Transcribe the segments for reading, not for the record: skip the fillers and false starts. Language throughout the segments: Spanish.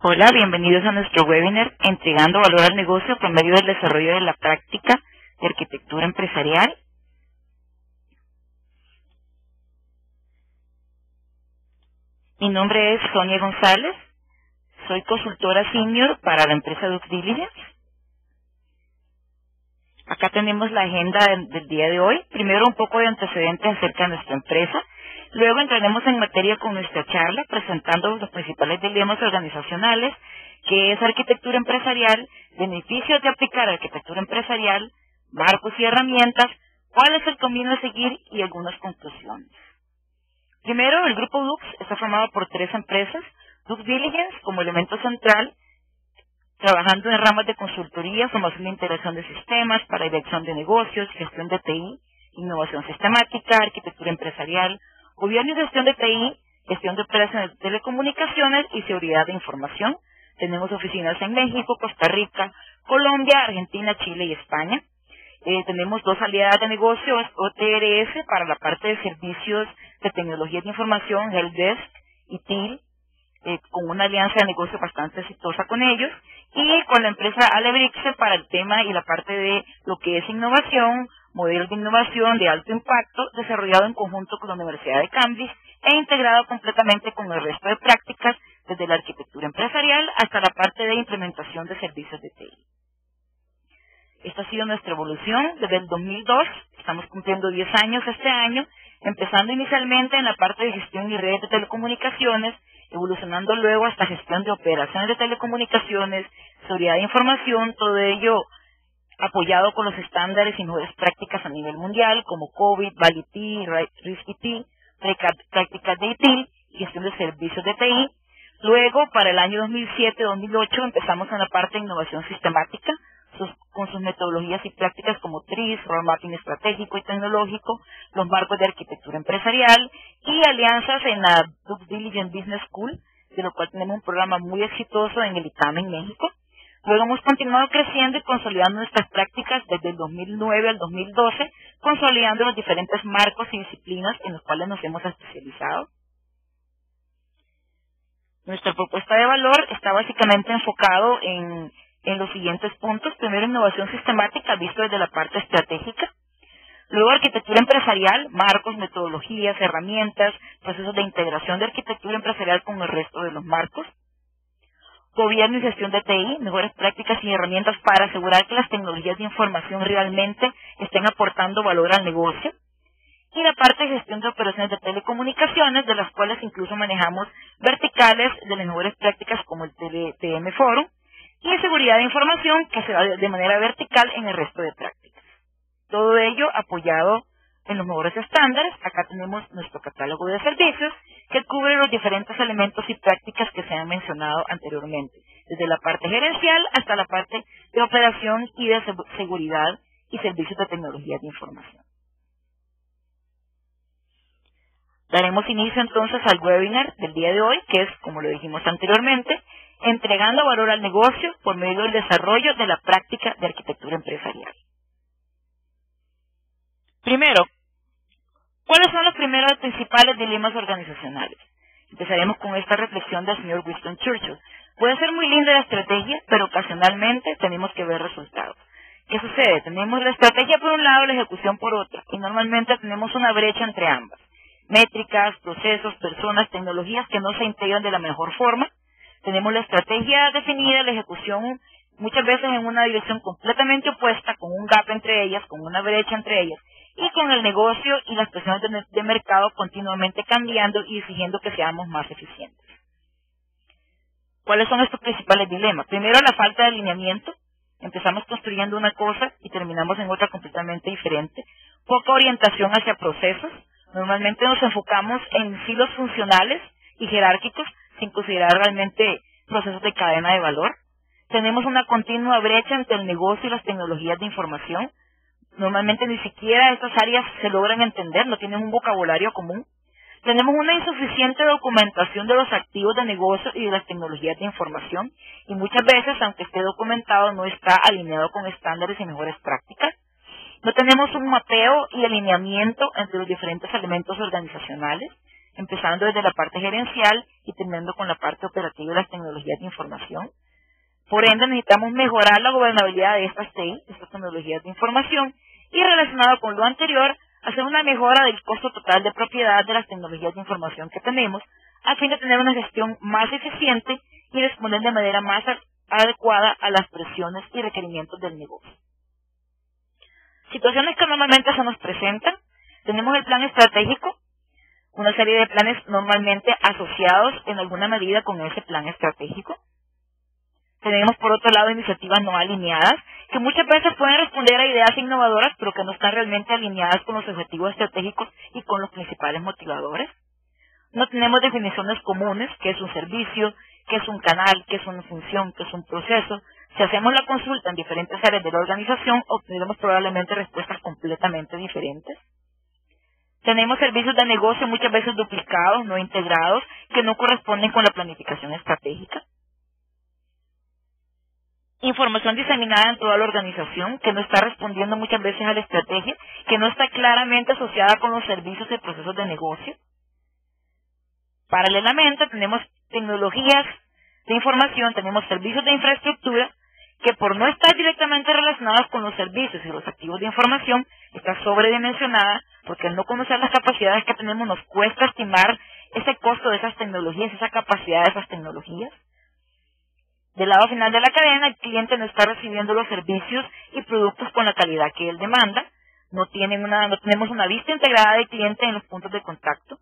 Hola, bienvenidos a nuestro webinar Entregando Valor al Negocio por medio del desarrollo de la práctica de arquitectura empresarial. Mi nombre es Sonia González, soy consultora senior para la empresa Due Diligence. Acá tenemos la agenda del día de hoy. Primero un poco de antecedentes acerca de nuestra empresa. Luego entraremos en materia con nuestra charla presentando los principales dilemas organizacionales, que es arquitectura empresarial, beneficios de aplicar arquitectura empresarial, marcos y herramientas, cuál es el camino a seguir y algunas conclusiones. Primero, el grupo Dux está formado por 3 empresas, Due Diligence como elemento central, trabajando en ramas de consultoría, formación de integración de sistemas para dirección de negocios, gestión de TI, innovación sistemática, arquitectura empresarial, gobierno y gestión de TI, gestión de operaciones de telecomunicaciones y seguridad de información. Tenemos oficinas en México, Costa Rica, Colombia, Argentina, Chile y España. Tenemos 2 aliadas de negocios, OTRS para la parte de servicios de tecnología de información, Helpdesk y TIL, con una alianza de negocio bastante exitosa con ellos, y con la empresa Alebrixe para el tema y la parte de lo que es innovación, modelos de innovación de alto impacto, desarrollado en conjunto con la Universidad de Cambridge e integrado completamente con el resto de prácticas, desde la arquitectura empresarial hasta la parte de implementación de servicios de TI. Esta ha sido nuestra evolución desde el 2002, estamos cumpliendo 10 años este año, empezando inicialmente en la parte de gestión y redes de telecomunicaciones, evolucionando luego hasta gestión de operaciones de telecomunicaciones, seguridad de información, todo ello apoyado con los estándares y mejores prácticas a nivel mundial, como COVID, VALI-T, RISC-IT, prácticas de ITIL y gestión de servicios de TI. Luego, para el año 2007-2008, empezamos en la parte de innovación sistemática, con sus metodologías y prácticas como TRIS, Road Mapping estratégico y tecnológico, los marcos de arquitectura empresarial y alianzas en la Due Diligence Business School, de lo cual tenemos un programa muy exitoso en el ITAM en México. Luego hemos continuado creciendo y consolidando nuestras prácticas desde el 2009 al 2012, consolidando los diferentes marcos y disciplinas en los cuales nos hemos especializado. Nuestra propuesta de valor está básicamente enfocado en los siguientes puntos. Primero, innovación sistemática visto desde la parte estratégica. Luego, arquitectura empresarial, marcos, metodologías, herramientas, procesos de integración de arquitectura empresarial con el resto de los marcos. Gobierno y gestión de TI, mejores prácticas y herramientas para asegurar que las tecnologías de información realmente estén aportando valor al negocio. Y la parte de gestión de operaciones de telecomunicaciones, de las cuales incluso manejamos verticales de las mejores prácticas como el TM Forum, y seguridad de información que se da de manera vertical en el resto de prácticas. Todo ello apoyado en los mejores estándares. Acá tenemos nuestro catálogo de servicios que cubre los diferentes elementos y prácticas que se han mencionado anteriormente, desde la parte gerencial hasta la parte de operación y de seguridad y servicios de tecnología de información. Daremos inicio entonces al webinar del día de hoy, que es, como lo dijimos anteriormente, entregando valor al negocio por medio del desarrollo de la práctica de arquitectura empresarial. Primero, ¿cuáles son los primeros principales dilemas organizacionales? Empezaremos con esta reflexión del señor Winston Churchill. Puede ser muy linda la estrategia, pero ocasionalmente tenemos que ver resultados. ¿Qué sucede? Tenemos la estrategia por un lado y la ejecución por otro, y normalmente tenemos una brecha entre ambas. Métricas, procesos, personas, tecnologías que no se integran de la mejor forma. Tenemos la estrategia definida, la ejecución muchas veces en una dirección completamente opuesta, con un gap entre ellas, con una brecha entre ellas, y con el negocio y las presiones de mercado continuamente cambiando y exigiendo que seamos más eficientes. ¿Cuáles son estos principales dilemas? Primero, la falta de alineamiento. Empezamos construyendo una cosa y terminamos en otra completamente diferente. Poca orientación hacia procesos. Normalmente nos enfocamos en silos funcionales y jerárquicos sin considerar realmente procesos de cadena de valor. Tenemos una continua brecha entre el negocio y las tecnologías de información. Normalmente ni siquiera estas áreas se logran entender, no tienen un vocabulario común. Tenemos una insuficiente documentación de los activos de negocio y de las tecnologías de información, y muchas veces, aunque esté documentado, no está alineado con estándares y mejores prácticas. No tenemos un mapeo y alineamiento entre los diferentes elementos organizacionales. empezando desde la parte gerencial y terminando con la parte operativa de las tecnologías de información. Por ende, necesitamos mejorar la gobernabilidad de estas TI, estas tecnologías de información, y relacionado con lo anterior, hacer una mejora del costo total de propiedad de las tecnologías de información que tenemos, a fin de tener una gestión más eficiente y responder de manera más adecuada a las presiones y requerimientos del negocio. Situaciones que normalmente se nos presentan: tenemos el plan estratégico, una serie de planes normalmente asociados en alguna medida con ese plan estratégico. Tenemos, por otro lado, iniciativas no alineadas, que muchas veces pueden responder a ideas innovadoras, pero que no están realmente alineadas con los objetivos estratégicos y con los principales motivadores. No tenemos definiciones comunes: qué es un servicio, qué es un canal, qué es una función, qué es un proceso. Si hacemos la consulta en diferentes áreas de la organización, obtendremos probablemente respuestas completamente diferentes. Tenemos servicios de negocio muchas veces duplicados, no integrados, que no corresponden con la planificación estratégica. Información diseminada en toda la organización, que no está respondiendo muchas veces a la estrategia, que no está claramente asociada con los servicios y procesos de negocio. Paralelamente, tenemos tecnologías de información, tenemos servicios de infraestructura, que por no estar directamente relacionados con los servicios y los activos de información, está sobredimensionada, porque al no conocer las capacidades que tenemos, nos cuesta estimar ese costo de esas tecnologías, esa capacidad de esas tecnologías. Del lado final de la cadena, el cliente no está recibiendo los servicios y productos con la calidad que él demanda. No tenemos una vista integrada del cliente en los puntos de contacto.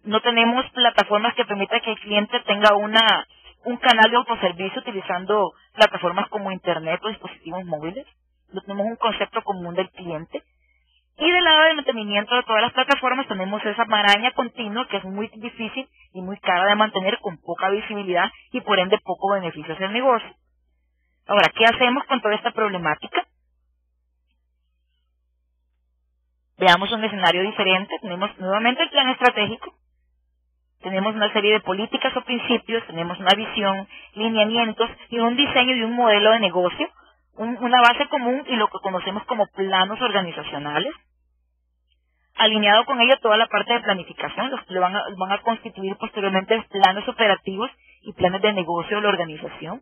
No tenemos plataformas que permitan que el cliente tenga un canal de autoservicio utilizando plataformas como Internet o dispositivos móviles. No tenemos un concepto común del cliente. Y del lado del mantenimiento de todas las plataformas tenemos esa maraña continua que es muy difícil y muy cara de mantener, con poca visibilidad y por ende poco beneficio hacia el negocio. Ahora, ¿qué hacemos con toda esta problemática? Veamos un escenario diferente. Tenemos nuevamente el plan estratégico. Tenemos una serie de políticas o principios, tenemos una visión, lineamientos y un diseño y un modelo de negocio, una base común y lo que conocemos como planos organizacionales. Alineado con ello toda la parte de planificación, los que van a constituir posteriormente planes operativos y planes de negocio de la organización.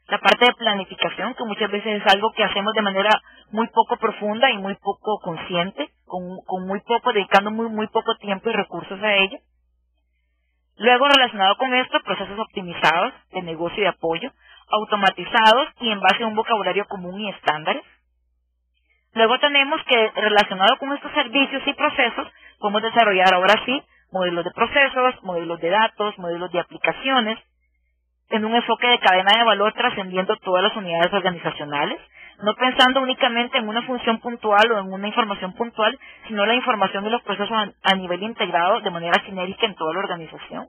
La parte de planificación, que muchas veces es algo que hacemos de manera muy poco profunda y muy poco consciente, con muy poco, dedicando muy poco tiempo y recursos a ello. Luego, relacionado con esto, procesos optimizados de negocio y de apoyo, automatizados y en base a un vocabulario común y estándares. Luego tenemos que, relacionado con estos servicios y procesos, podemos desarrollar ahora sí modelos de procesos, modelos de datos, modelos de aplicaciones, en un enfoque de cadena de valor trascendiendo todas las unidades organizacionales, no pensando únicamente en una función puntual o en una información puntual, sino la información de los procesos a nivel integrado de manera sinérgica en toda la organización.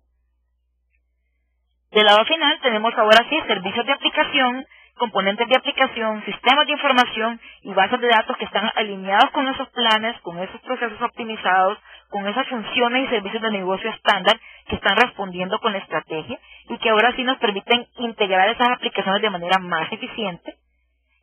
Del lado final tenemos ahora sí servicios de aplicación, componentes de aplicación, sistemas de información y bases de datos que están alineados con esos planes, con esos procesos optimizados, con esas funciones y servicios de negocio estándar que están respondiendo con la estrategia y que ahora sí nos permiten integrar esas aplicaciones de manera más eficiente.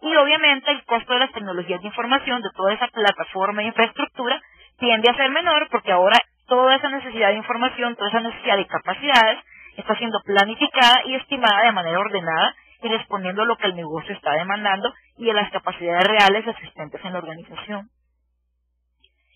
Y obviamente el costo de las tecnologías de información, de toda esa plataforma e infraestructura, tiende a ser menor porque ahora toda esa necesidad de información, toda esa necesidad de capacidades está siendo planificada y estimada de manera ordenada y respondiendo a lo que el negocio está demandando y a las capacidades reales existentes en la organización.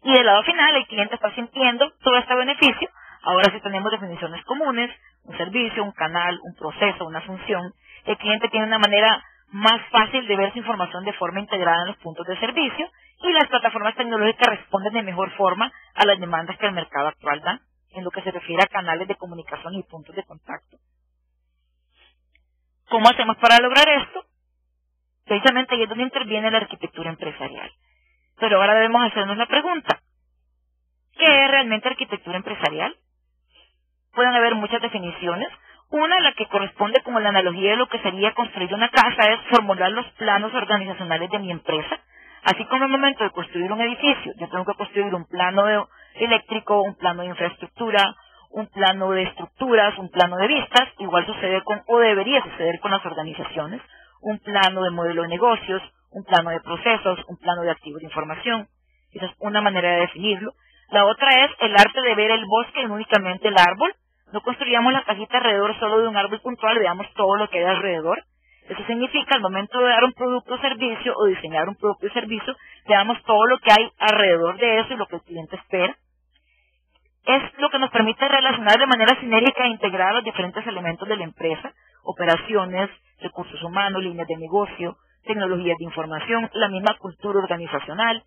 Y del lado final, el cliente está sintiendo todo este beneficio. Ahora sí tenemos definiciones comunes, un servicio, un canal, un proceso, una función. El cliente tiene una manera más fácil de ver su información de forma integrada en los puntos de servicio y las plataformas tecnológicas responden de mejor forma a las demandas que el mercado actual da en lo que se refiere a canales de comunicación y puntos de contacto. ¿Cómo hacemos para lograr esto? Precisamente ahí es donde interviene la arquitectura empresarial. Pero ahora debemos hacernos la pregunta: ¿qué es realmente arquitectura empresarial? Pueden haber muchas definiciones. Una, la que corresponde como la analogía de lo que sería construir una casa, es formular los planos organizacionales de mi empresa. Así como en el momento de construir un edificio, yo tengo que construir un plano eléctrico, un plano de infraestructura, un plano de estructuras, un plano de vistas. Igual sucede o debería suceder con las organizaciones. Un plano de modelo de negocios, un plano de procesos, un plano de activos de información. Esa es una manera de definirlo. La otra es el arte de ver el bosque y no únicamente el árbol. No construyamos la casita alrededor solo de un árbol puntual, veamos todo lo que hay alrededor. Eso significa, al momento de dar un producto o servicio o diseñar un producto y servicio, veamos todo lo que hay alrededor de eso y lo que el cliente espera. Es lo que nos permite relacionar de manera sinérgica e integrar los diferentes elementos de la empresa: operaciones, recursos humanos, líneas de negocio, tecnologías de información, la misma cultura organizacional.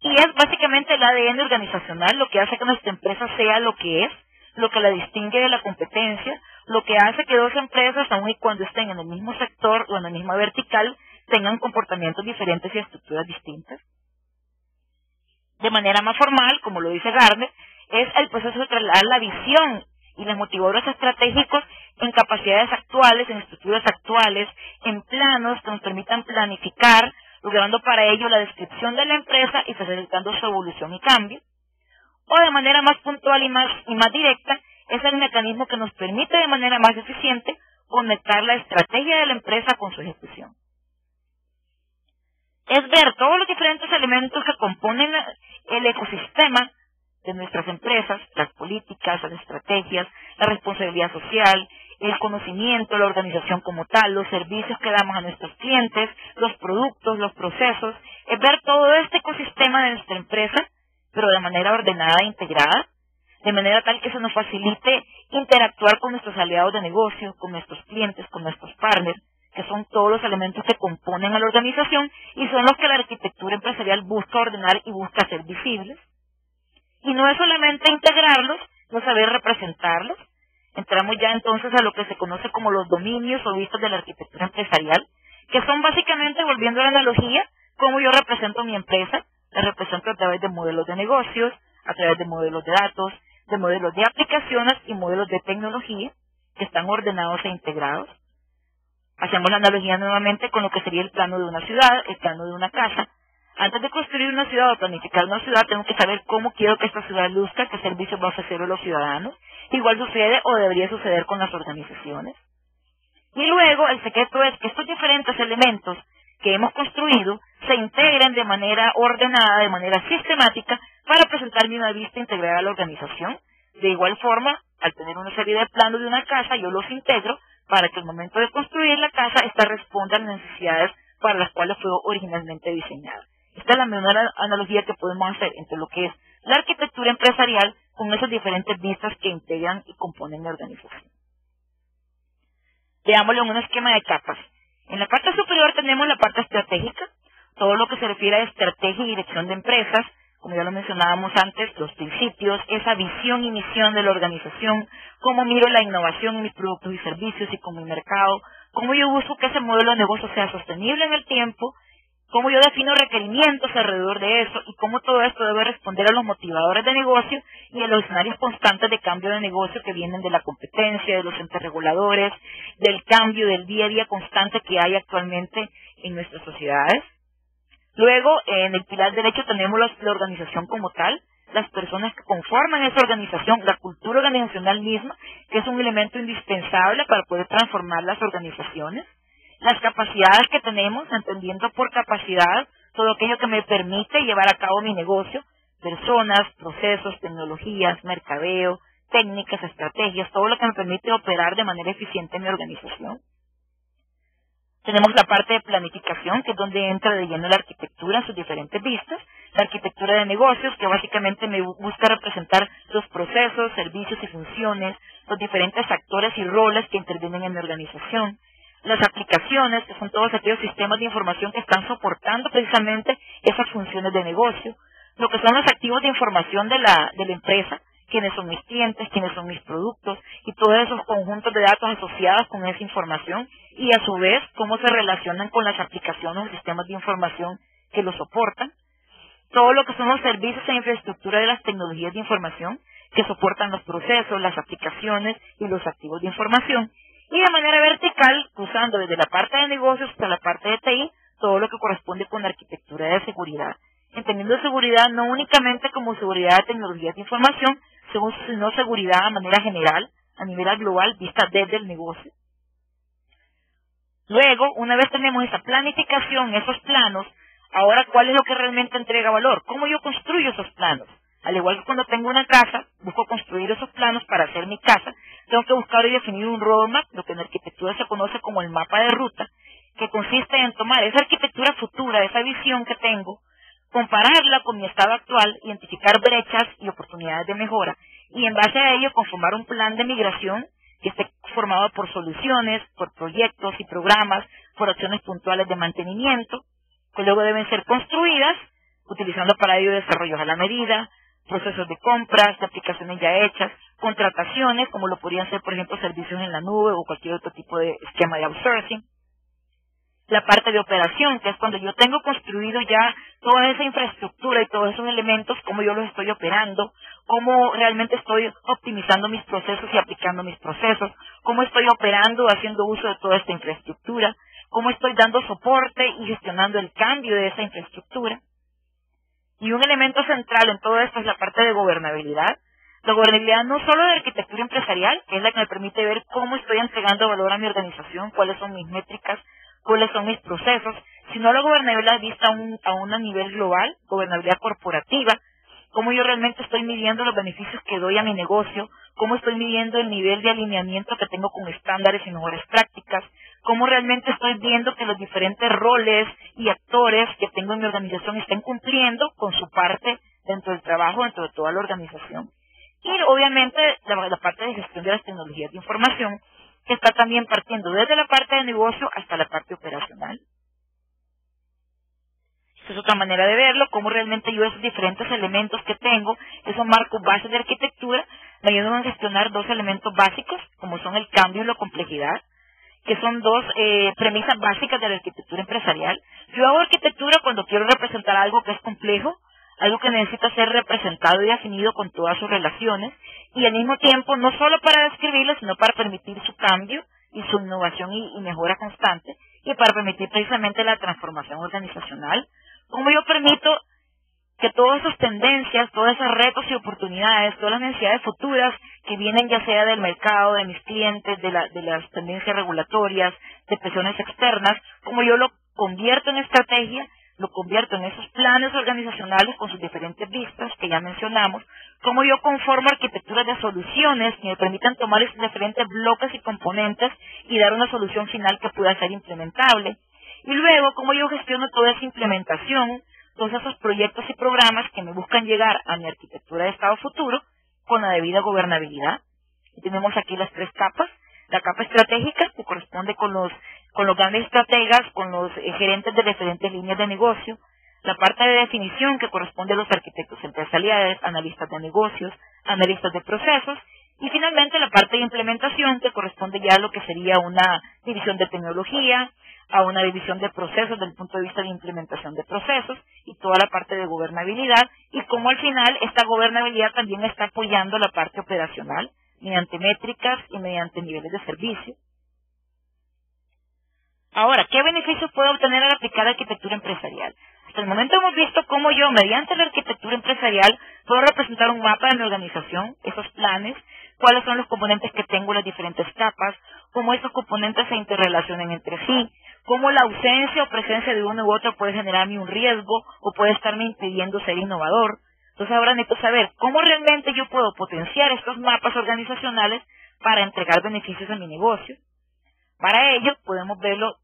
Y es básicamente el ADN organizacional lo que hace que nuestra empresa sea lo que es, lo que la distingue de la competencia, lo que hace que dos empresas, aun y cuando estén en el mismo sector o en la misma vertical, tengan comportamientos diferentes y estructuras distintas. De manera más formal, como lo dice Gardner, es el proceso de trasladar la visión y los motivadores estratégicos en capacidades actuales, en estructuras actuales, en planos que nos permitan planificar, logrando para ello la descripción de la empresa y facilitando su evolución y cambio. O de manera más puntual y más directa, es el mecanismo que nos permite de manera más eficiente conectar la estrategia de la empresa con su ejecución. Es ver todos los diferentes elementos que componen el ecosistema de nuestras empresas: las políticas, las estrategias, la responsabilidad social, el conocimiento, la organización como tal, los servicios que damos a nuestros clientes, los productos, los procesos. Es ver todo este ecosistema de nuestra empresa, pero de manera ordenada e integrada, de manera tal que se nos facilite interactuar con nuestros aliados de negocio, con nuestros clientes, con nuestros partners, que son todos los elementos que componen a la organización y son los que la arquitectura empresarial busca ordenar y busca hacer visibles. Y no es solamente integrarlos, no saber representarlos. Entramos ya entonces a lo que se conoce como los dominios o vistas de la arquitectura empresarial, que son básicamente, volviendo a la analogía, cómo yo represento mi empresa. La represento a través de modelos de negocios, a través de modelos de datos, de modelos de aplicaciones y modelos de tecnología que están ordenados e integrados. Hacemos la analogía nuevamente con lo que sería el plano de una ciudad, el plano de una casa. Antes de construir una ciudad o planificar una ciudad, tengo que saber cómo quiero que esta ciudad luzca, qué servicios va a ofrecer a los ciudadanos. Igual sucede o debería suceder con las organizaciones. Y luego el secreto es que estos diferentes elementos que hemos construido se integren de manera ordenada, de manera sistemática, para presentarme una vista integrada a la organización. De igual forma, al tener una serie de planos de una casa, yo los integro para que al momento de construir la casa, esta responda a las necesidades para las cuales fue originalmente diseñada. Esta es la menor analogía que podemos hacer entre lo que es la arquitectura empresarial con esas diferentes vistas que integran y componen la organización. Veámoslo en un esquema de capas. En la parte superior tenemos la parte estratégica, todo lo que se refiere a estrategia y dirección de empresas, como ya lo mencionábamos antes, los principios, esa visión y misión de la organización, cómo miro la innovación en mis productos y servicios y con mi mercado, cómo yo busco que ese modelo de negocio sea sostenible en el tiempo, cómo yo defino requerimientos alrededor de eso y cómo todo esto debe responder a los motivadores de negocio y a los escenarios constantes de cambio de negocio que vienen de la competencia, de los entes reguladores, del cambio del día a día constante que hay actualmente en nuestras sociedades. Luego, en el pilar derecho tenemos la organización como tal, las personas que conforman esa organización, la cultura organizacional misma, que es un elemento indispensable para poder transformar las organizaciones. Las capacidades que tenemos, entendiendo por capacidad todo aquello que me permite llevar a cabo mi negocio: personas, procesos, tecnologías, mercadeo, técnicas, estrategias, todo lo que me permite operar de manera eficiente en mi organización. Tenemos la parte de planificación, que es donde entra de lleno la arquitectura en sus diferentes vistas. La arquitectura de negocios, que básicamente me busca representar los procesos, servicios y funciones, los diferentes actores y roles que intervienen en mi organización. Las aplicaciones, que son todos aquellos sistemas de información que están soportando precisamente esas funciones de negocio. Lo que son los activos de información de la empresa, quiénes son mis clientes, quiénes son mis productos y todos esos conjuntos de datos asociados con esa información y a su vez cómo se relacionan con las aplicaciones o sistemas de información que lo soportan. Todo lo que son los servicios e infraestructura de las tecnologías de información que soportan los procesos, las aplicaciones y los activos de información. Y de manera vertical, usando desde la parte de negocios hasta la parte de TI, todo lo que corresponde con la arquitectura de seguridad. Entendiendo seguridad no únicamente como seguridad de tecnologías de información, sino seguridad de manera general, a nivel global, vista desde el negocio. Luego, una vez tenemos esa planificación, esos planos, ahora, ¿cuál es lo que realmente entrega valor? ¿Cómo yo construyo esos planos? Al igual que cuando tengo una casa, busco construir esos planos para hacer mi casa, tengo que buscar y definir un roadmap, lo que en arquitectura se conoce como el mapa de ruta, que consiste en tomar esa arquitectura futura, esa visión que tengo, compararla con mi estado actual, identificar brechas y oportunidades de mejora, y en base a ello conformar un plan de migración que esté formado por soluciones, por proyectos y programas, por acciones puntuales de mantenimiento, que luego deben ser construidas, utilizando para ello desarrollos a la medida, procesos de compras, de aplicaciones ya hechas, contrataciones, como lo podrían ser, por ejemplo, servicios en la nube o cualquier otro tipo de esquema de outsourcing. La parte de operación, que es cuando yo tengo construido ya toda esa infraestructura y todos esos elementos, cómo yo los estoy operando, cómo realmente estoy optimizando mis procesos y aplicando mis procesos, cómo estoy operando, haciendo uso de toda esta infraestructura, cómo estoy dando soporte y gestionando el cambio de esa infraestructura. Y un elemento central en todo esto es la parte de gobernabilidad. La gobernabilidad no solo de arquitectura empresarial, que es la que me permite ver cómo estoy entregando valor a mi organización, cuáles son mis métricas, cuáles son mis procesos, sino la gobernabilidad vista a un nivel global, gobernabilidad corporativa, cómo yo realmente estoy midiendo los beneficios que doy a mi negocio, cómo estoy midiendo el nivel de alineamiento que tengo con estándares y mejores prácticas, cómo realmente estoy viendo que los diferentes roles y actores que tengo en mi organización estén cumpliendo con su parte dentro del trabajo, dentro de toda la organización. Y obviamente la parte de gestión de las tecnologías de información, que está también partiendo desde la parte de negocio hasta la parte operacional. Esta es otra manera de verlo, cómo realmente yo esos diferentes elementos que tengo, esos marcos bases de arquitectura, me ayudan a gestionar dos elementos básicos, como son el cambio y la complejidad, que son dos premisas básicas de la arquitectura empresarial. Yo hago arquitectura cuando quiero representar algo que es complejo, algo que necesita ser representado y definido con todas sus relaciones, y al mismo tiempo no solo para describirlo, sino para permitir su cambio y su innovación y mejora constante, y para permitir precisamente la transformación organizacional. ¿Cómo yo permito que todas esas tendencias, todos esos retos y oportunidades, todas las necesidades futuras que vienen ya sea del mercado, de mis clientes, de las tendencias regulatorias, de presiones externas, cómo yo lo convierto en estrategia, lo convierto en esos planes organizacionales con sus diferentes vistas que ya mencionamos, cómo yo conformo arquitecturas de soluciones que me permitan tomar esos diferentes bloques y componentes y dar una solución final que pueda ser implementable. Y luego, cómo yo gestiono toda esa implementación, todos esos proyectos y programas que me buscan llegar a mi arquitectura de estado futuro con la debida gobernabilidad. Y tenemos aquí las tres capas. La capa estratégica, que corresponde con los grandes estrategas, con los gerentes de diferentes líneas de negocio. La parte de definición, que corresponde a los arquitectos empresariales, analistas de negocios, analistas de procesos. Y finalmente la parte de implementación, que corresponde ya a lo que sería una división de tecnología, a una división de procesos desde el punto de vista de implementación de procesos y toda la parte de gobernabilidad, y cómo al final esta gobernabilidad también está apoyando la parte operacional mediante métricas y mediante niveles de servicio. Ahora, ¿qué beneficios puedo obtener al aplicar arquitectura empresarial? Hasta el momento hemos visto cómo yo, mediante la arquitectura empresarial, puedo representar un mapa de mi organización, esos planes, cuáles son los componentes que tengo en las diferentes capas, cómo esos componentes se interrelacionan entre sí, cómo la ausencia o presencia de uno u otro puede generarme un riesgo o puede estarme impidiendo ser innovador. Entonces ahora necesito saber cómo realmente yo puedo potenciar estos mapas organizacionales para entregar beneficios a mi negocio. Para ello podemos verlo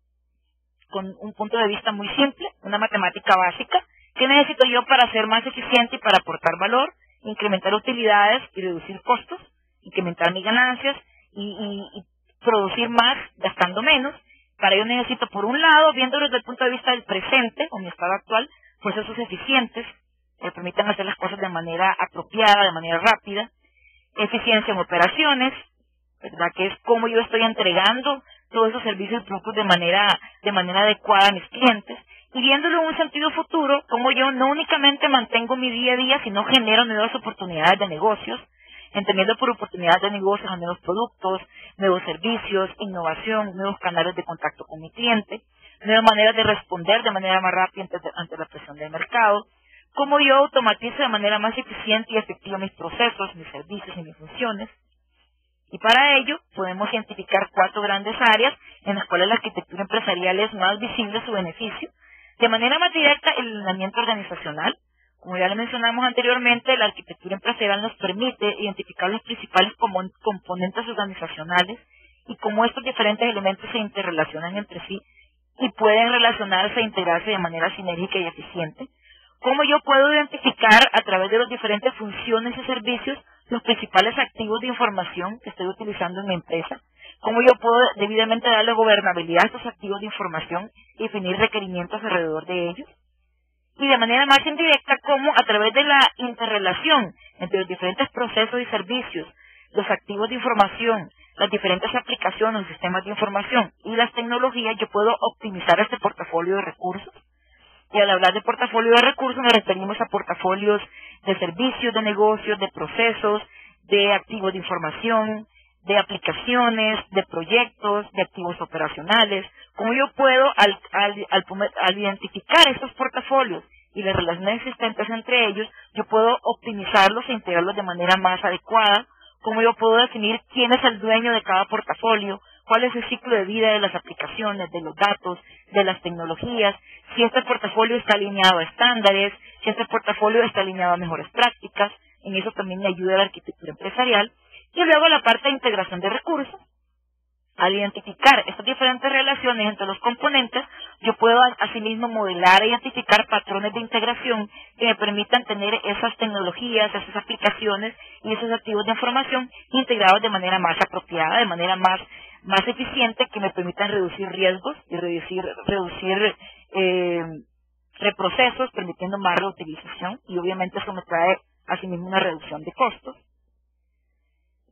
con un punto de vista muy simple, una matemática básica. ¿Qué necesito yo para ser más eficiente y para aportar valor? Incrementar utilidades y reducir costos, incrementar mis ganancias y producir más gastando menos. Para ello necesito, por un lado, viéndolo desde el punto de vista del presente o mi estado actual, procesos eficientes que permitan hacer las cosas de manera apropiada, de manera rápida, eficiencia en operaciones, ¿verdad? Que es cómo yo estoy entregando todos esos servicios y productos de manera adecuada a mis clientes, y viéndolo en un sentido futuro, cómo yo no únicamente mantengo mi día a día, sino genero nuevas oportunidades de negocios, entendiendo por oportunidades de negocios a nuevos productos, nuevos servicios, innovación, nuevos canales de contacto con mi cliente, nuevas maneras de responder de manera más rápida ante la presión del mercado, cómo yo automatizo de manera más eficiente y efectiva mis procesos, mis servicios y mis funciones. Y para ello podemos identificar 4 grandes áreas en las cuales la arquitectura empresarial es más visible su beneficio. De manera más directa, el alineamiento organizacional, Como ya le mencionamos anteriormente, la arquitectura empresarial nos permite identificar los principales componentes organizacionales y cómo estos diferentes elementos se interrelacionan entre sí y pueden relacionarse e integrarse de manera sinérgica y eficiente. Cómo yo puedo identificar a través de las diferentes funciones y servicios los principales activos de información que estoy utilizando en mi empresa. Cómo yo puedo debidamente darle gobernabilidad a estos activos de información y definir requerimientos alrededor de ellos. Y de manera más indirecta, cómo a través de la interrelación entre los diferentes procesos y servicios, los activos de información, las diferentes aplicaciones, sistemas de información y las tecnologías, yo puedo optimizar este portafolio de recursos. Y al hablar de portafolio de recursos nos referimos a portafolios de servicios, de negocios, de procesos, de activos de información, de aplicaciones, de proyectos, de activos operacionales. Cómo yo puedo, al identificar estos portafolios y las relaciones existentes entre ellos, yo puedo optimizarlos e integrarlos de manera más adecuada. Cómo yo puedo definir quién es el dueño de cada portafolio, cuál es el ciclo de vida de las aplicaciones, de los datos, de las tecnologías, si este portafolio está alineado a estándares, si este portafolio está alineado a mejores prácticas. En eso también me ayuda la arquitectura empresarial. Y luego la parte de integración de recursos. Al identificar estas diferentes relaciones entre los componentes, yo puedo asimismo modelar e identificar patrones de integración que me permitan tener esas tecnologías, esas aplicaciones y esos activos de información integrados de manera más apropiada, de manera más eficiente, que me permitan reducir riesgos y reducir reprocesos, permitiendo más reutilización, y obviamente eso me trae asimismo una reducción de costos.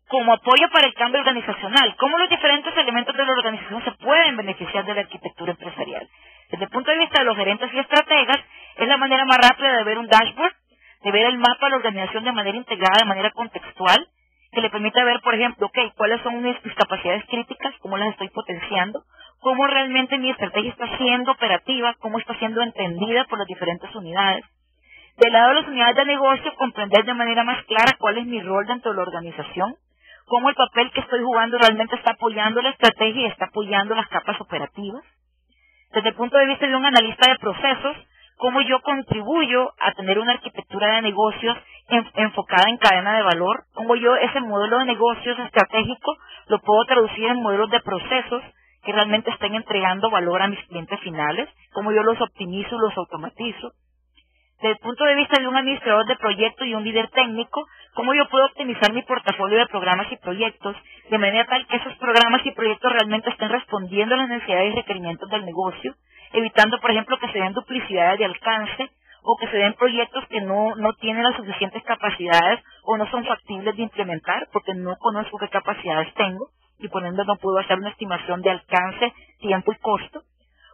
Como apoyo para el cambio organizacional, cómo los diferentes elementos de la organización se pueden beneficiar de la arquitectura empresarial. Desde el punto de vista de los gerentes y estrategas, es la manera más rápida de ver un dashboard, de ver el mapa de la organización de manera integrada, de manera contextual, que le permita ver, por ejemplo, cuáles son mis capacidades críticas, cómo las estoy potenciando, cómo realmente mi estrategia está siendo operativa, cómo está siendo entendida por las diferentes unidades. Del lado de las unidades de negocio, comprender de manera más clara cuál es mi rol dentro de la organización, cómo el papel que estoy jugando realmente está apoyando la estrategia y está apoyando las capas operativas. Desde el punto de vista de un analista de procesos, cómo yo contribuyo a tener una arquitectura de negocios enfocada en cadena de valor, cómo yo ese modelo de negocios estratégico lo puedo traducir en modelos de procesos que realmente estén entregando valor a mis clientes finales, cómo yo los optimizo y los automatizo. Desde el punto de vista de un administrador de proyectos y un líder técnico, cómo yo puedo optimizar mi portafolio de programas y proyectos de manera tal que esos programas y proyectos realmente estén respondiendo a las necesidades y requerimientos del negocio, evitando, por ejemplo, que se den duplicidades de alcance o que se den proyectos que no tienen las suficientes capacidades o no son factibles de implementar porque no conozco qué capacidades tengo y por ende no puedo hacer una estimación de alcance, tiempo y costo.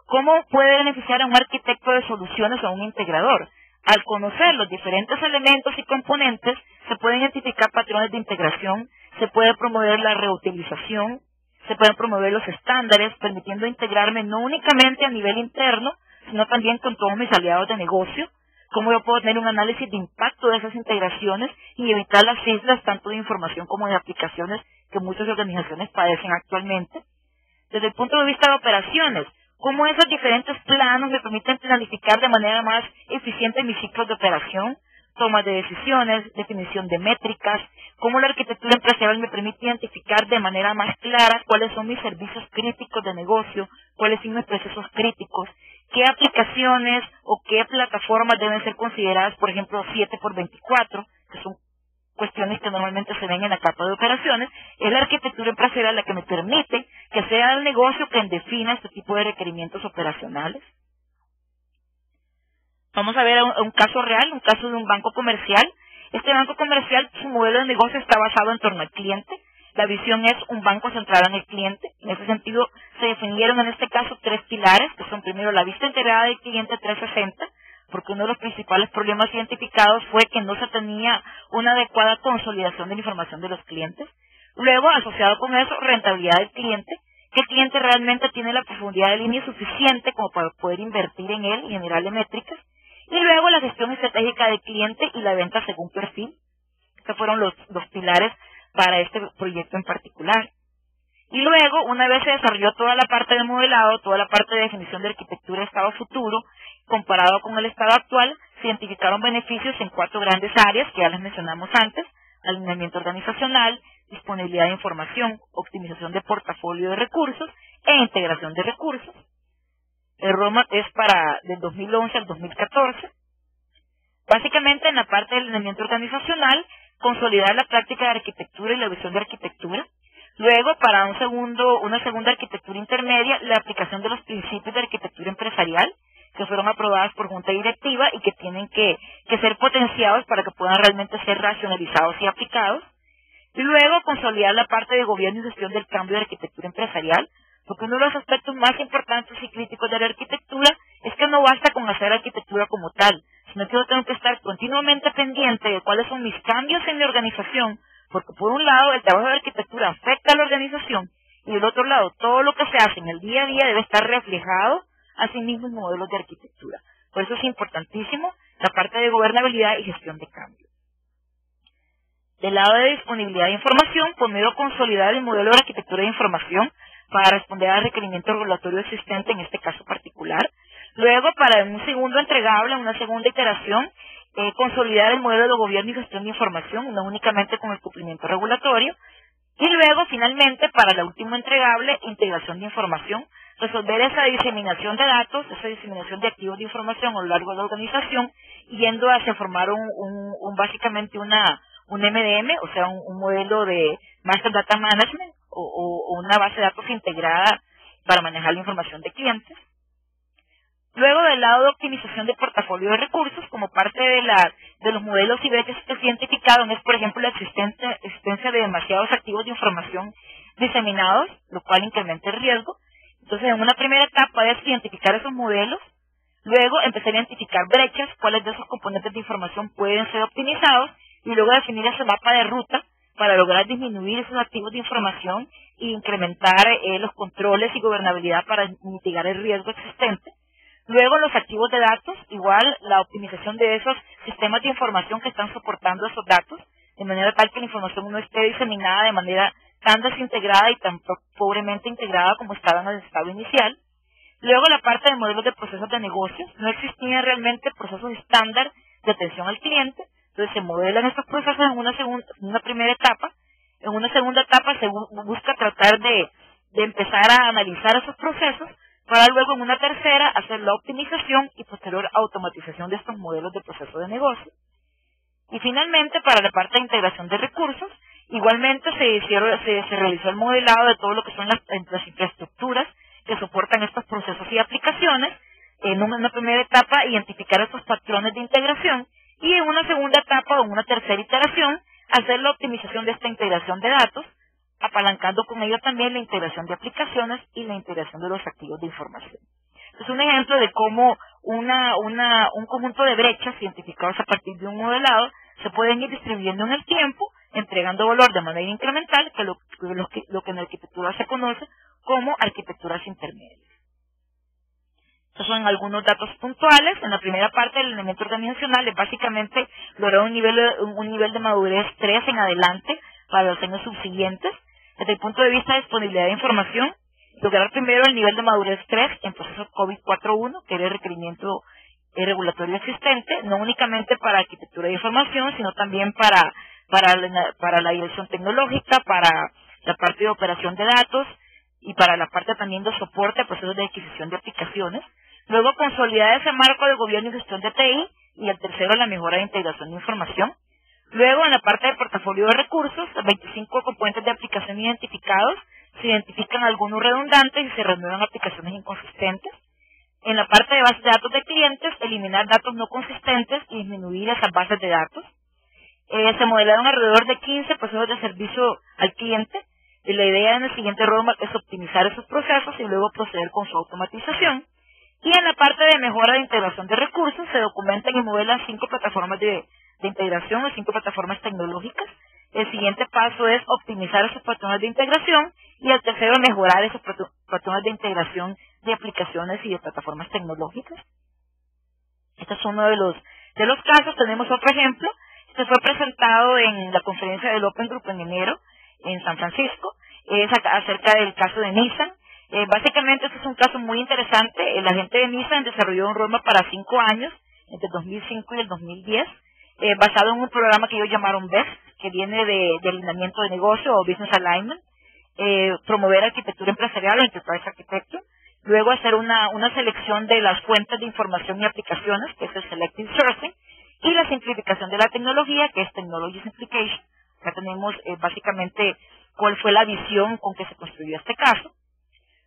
¿Cómo puede beneficiar a un arquitecto de soluciones o a un integrador? Al conocer los diferentes elementos y componentes, se pueden identificar patrones de integración, se puede promover la reutilización, se pueden promover los estándares, permitiendo integrarme no únicamente a nivel interno, sino también con todos mis aliados de negocio, cómo yo puedo tener un análisis de impacto de esas integraciones y evitar las islas tanto de información como de aplicaciones que muchas organizaciones padecen actualmente. Desde el punto de vista de operaciones, cómo esos diferentes planos me permiten planificar de manera más eficiente mis ciclos de operación, toma de decisiones, definición de métricas, cómo la arquitectura empresarial me permite identificar de manera más clara cuáles son mis servicios críticos de negocio, cuáles son mis procesos críticos, qué aplicaciones o qué plataformas deben ser consideradas, por ejemplo, 7x24, que son cuestiones que normalmente se ven en la capa de operaciones. Es la arquitectura empresarial la que me permite que sea el negocio quien defina este tipo de requerimientos operacionales. Vamos a ver un caso real, un caso de un banco comercial. Este banco comercial, su modelo de negocio está basado en torno al cliente. La visión es un banco centrado en el cliente. En ese sentido, se definieron en este caso 3 pilares, que son primero la vista integrada del cliente 360, porque uno de los principales problemas identificados fue que no se tenía una adecuada consolidación de la información de los clientes. Luego, asociado con eso, rentabilidad del cliente, que el cliente realmente tiene la profundidad de línea suficiente como para poder invertir en él y generarle métricas. Y luego la gestión estratégica del cliente y la venta según perfil. Estos fueron los pilares para este proyecto en particular. Y luego, una vez se desarrolló toda la parte de modelado, toda la parte de definición de arquitectura de estado futuro, comparado con el estado actual, se identificaron beneficios en 4 grandes áreas que ya les mencionamos antes: alineamiento organizacional, disponibilidad de información, optimización de portafolio de recursos e integración de recursos. El roadmap es del 2011 al 2014. Básicamente, en la parte del alineamiento organizacional, consolidar la práctica de arquitectura y la visión de arquitectura. Luego, para una segunda arquitectura intermedia, la aplicación de los principios de arquitectura empresarial, que fueron aprobadas por junta directiva y que tienen que ser potenciados para que puedan realmente ser racionalizados y aplicados. Y luego, consolidar la parte de gobierno y gestión del cambio de arquitectura empresarial, porque uno de los aspectos más importantes y críticos de la arquitectura es que no basta con hacer arquitectura como tal, sino que yo tengo que estar continuamente pendiente de cuáles son mis cambios en mi organización, porque por un lado el trabajo de arquitectura afecta a la organización y del otro lado todo lo que se hace en el día a día debe estar reflejado asimismo en modelos de arquitectura. Por eso es importantísimo la parte de gobernabilidad y gestión de cambio. Del lado de disponibilidad de información, primero consolidar el modelo de arquitectura de información para responder al requerimiento regulatorio existente en este caso particular. Luego, para un segundo entregable, una segunda iteración, consolidar el modelo de gobierno y gestión de información, no únicamente con el cumplimiento regulatorio. Y luego, finalmente, para la última entregable, integración de información, resolver esa diseminación de datos, esa diseminación de activos de información a lo largo de la organización, yendo hacia formar básicamente un MDM, o sea, un modelo de Master Data Management o una base de datos integrada para manejar la información de clientes. Luego, del lado de optimización de portafolio de recursos, como parte de los modelos y brechas que se identificaron, es, por ejemplo, la existencia de demasiados activos de información diseminados, lo cual incrementa el riesgo. Entonces, en una primera etapa es identificar esos modelos, luego empezar a identificar brechas, cuáles de esos componentes de información pueden ser optimizados, y luego definir ese mapa de ruta para lograr disminuir esos activos de información e incrementar los controles y gobernabilidad para mitigar el riesgo existente. Luego, los activos de datos, igual la optimización de esos sistemas de información que están soportando esos datos, de manera tal que la información no esté diseminada de manera tan desintegrada y tan pobremente integrada como estaba en el estado inicial. Luego, la parte de modelos de procesos de negocios. No existían realmente procesos estándar de atención al cliente, entonces se modelan estos procesos en una primera etapa. En una segunda etapa se busca tratar de empezar a analizar esos procesos, para luego en una tercera hacer la optimización y posterior automatización de estos modelos de proceso de negocio. Y finalmente, para la parte de integración de recursos, igualmente se realizó el modelado de todo lo que son las infraestructuras que soportan estos procesos y aplicaciones. En una primera etapa, identificar estos patrones de integración, y en una segunda etapa o en una tercera iteración, hacer la optimización de esta integración de datos, apalancando con ello también la integración de aplicaciones y la integración de los activos de información. Es un ejemplo de cómo un conjunto de brechas identificadas a partir de un modelado se pueden ir distribuyendo en el tiempo, entregando valor de manera incremental, que lo que en arquitectura se conoce como arquitecturas intermedias. Estos son algunos datos puntuales. En la primera parte, el elemento organizacional es básicamente lograr un nivel de madurez 3 en adelante para los años subsiguientes. Desde el punto de vista de disponibilidad de información, lograr primero el nivel de madurez 3 en procesos COVID 4.1, que era el requerimiento regulatorio existente, no únicamente para arquitectura de información, sino también para la dirección tecnológica, para la parte de operación de datos y para la parte también de soporte a procesos de adquisición de aplicaciones. Luego, consolidar ese marco de gobierno y gestión de TI, y el tercero, la mejora de integración de información. Luego, en la parte de portafolio de recursos, los 25 componentes de aplicación identificados, se identifican algunos redundantes y se renuevan aplicaciones inconsistentes. En la parte de bases de datos de clientes, eliminar datos no consistentes y disminuir esas bases de datos. Se modelaron alrededor de 15 procesos de servicio al cliente, y la idea en el siguiente roadmap es optimizar esos procesos y luego proceder con su automatización. Y en la parte de mejora de integración de recursos, se documentan y modelan 5 plataformas de integración o 5 plataformas tecnológicas. El siguiente paso es optimizar esos patrones de integración, y el tercero, mejorar esos patrones de integración de aplicaciones y de plataformas tecnológicas. Este es uno de los casos. Tenemos otro ejemplo. Este fue presentado en la conferencia del Open Group en enero en San Francisco. es acerca del caso de Nissan. Básicamente este es un caso muy interesante. La gente de Nissan desarrolló un roadmap para 5 años, entre el 2005 y el 2010, basado en un programa que ellos llamaron BEST, que viene de alineamiento de negocio o Business Alignment, promover arquitectura empresarial o Enterprise Architecture, luego hacer una selección de las fuentes de información y aplicaciones, que es el Selective Sourcing, y la simplificación de la tecnología, que es Technology Simplification. Acá tenemos básicamente cuál fue la visión con que se construyó este caso.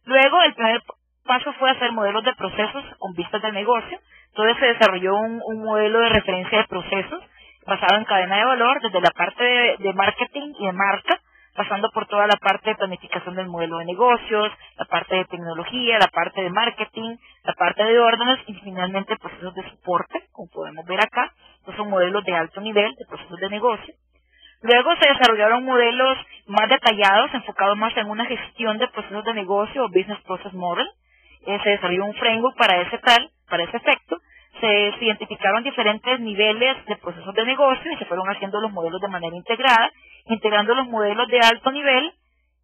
Luego, el primer paso fue hacer modelos de procesos con vistas del negocio. Entonces se desarrolló un modelo de referencia de procesos basado en cadena de valor, desde la parte de marketing y de marca, pasando por toda la parte de planificación del modelo de negocios, la parte de tecnología, la parte de marketing, la parte de órdenes y finalmente procesos de soporte, como podemos ver acá. Estos son modelos de alto nivel de procesos de negocio. Luego se desarrollaron modelos más detallados, enfocados más en una gestión de procesos de negocio o Business Process Model. Se desarrolló un framework para ese efecto. Se identificaron diferentes niveles de procesos de negocio y se fueron haciendo los modelos de manera integrada, integrando los modelos de alto nivel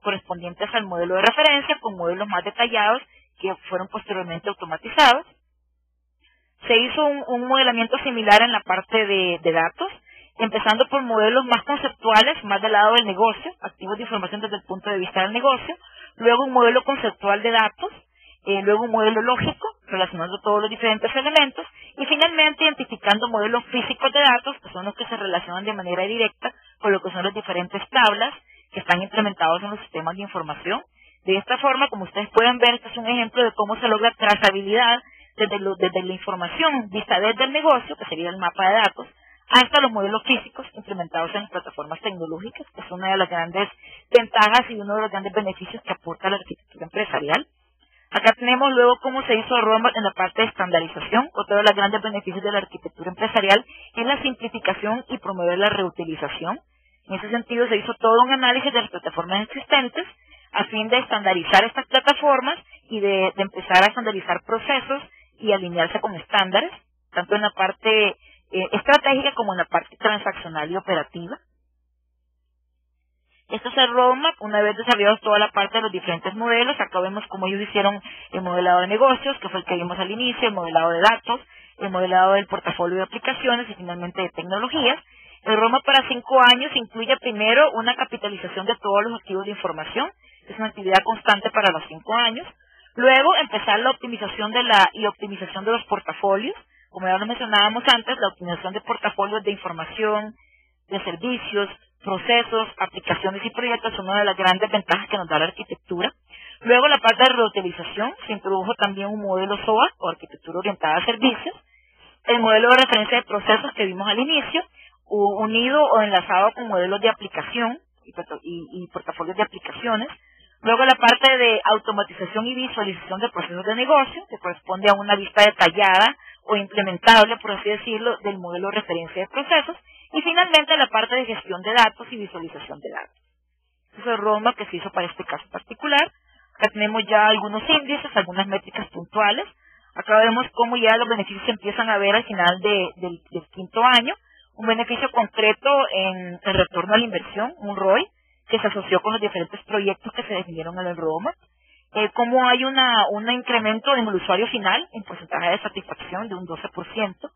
correspondientes al modelo de referencia con modelos más detallados que fueron posteriormente automatizados. Se hizo un modelamiento similar en la parte de datos, empezando por modelos más conceptuales, más del lado del negocio, activos de información desde el punto de vista del negocio, luego un modelo conceptual de datos, luego un modelo lógico, relacionando todos los diferentes elementos, y finalmente identificando modelos físicos de datos, que son los que se relacionan de manera directa con lo que son las diferentes tablas que están implementados en los sistemas de información. De esta forma, como ustedes pueden ver, este es un ejemplo de cómo se logra trazabilidad desde la información vista desde el negocio, que sería el mapa de datos, hasta los modelos físicos implementados en plataformas tecnológicas, que es una de las grandes ventajas y uno de los grandes beneficios que aporta la arquitectura empresarial. Acá tenemos luego cómo se hizo el roadmap en la parte de estandarización. Otro de los grandes beneficios de la arquitectura empresarial es la simplificación y promover la reutilización. En ese sentido se hizo todo un análisis de las plataformas existentes a fin de estandarizar estas plataformas y de empezar a estandarizar procesos y alinearse con estándares, tanto en la parte estratégica como en la parte transaccional y operativa. Este es el roadmap, una vez desarrollados toda la parte de los diferentes modelos. Acá vemos cómo ellos hicieron el modelado de negocios, que fue el que vimos al inicio, el modelado de datos, el modelado del portafolio de aplicaciones y finalmente de tecnologías. El roadmap para 5 años incluye primero una capitalización de todos los activos de información, es una actividad constante para los 5 años. Luego empezar la optimización optimización de los portafolios, como ya lo mencionábamos antes, la optimización de portafolios de información, de servicios, procesos, aplicaciones y proyectos son una de las grandes ventajas que nos da la arquitectura. Luego la parte de reutilización, se introdujo también un modelo SOA o arquitectura orientada a servicios, el modelo de referencia de procesos que vimos al inicio, unido o enlazado con modelos de aplicación y portafolios de aplicaciones. Luego la parte de automatización y visualización de procesos de negocio, que corresponde a una vista detallada o implementable, por así decirlo, del modelo de referencia de procesos. Y finalmente la parte de gestión de datos y visualización de datos. Ese es el roadmap que se hizo para este caso particular. Acá tenemos ya algunos índices, algunas métricas puntuales. Acá vemos cómo ya los beneficios se empiezan a ver al final del 5º año. Un beneficio concreto en el retorno a la inversión, un ROI, que se asoció con los diferentes proyectos que se definieron en el roadmap. Cómo hay un incremento en el usuario final, en porcentaje de satisfacción de un 12%.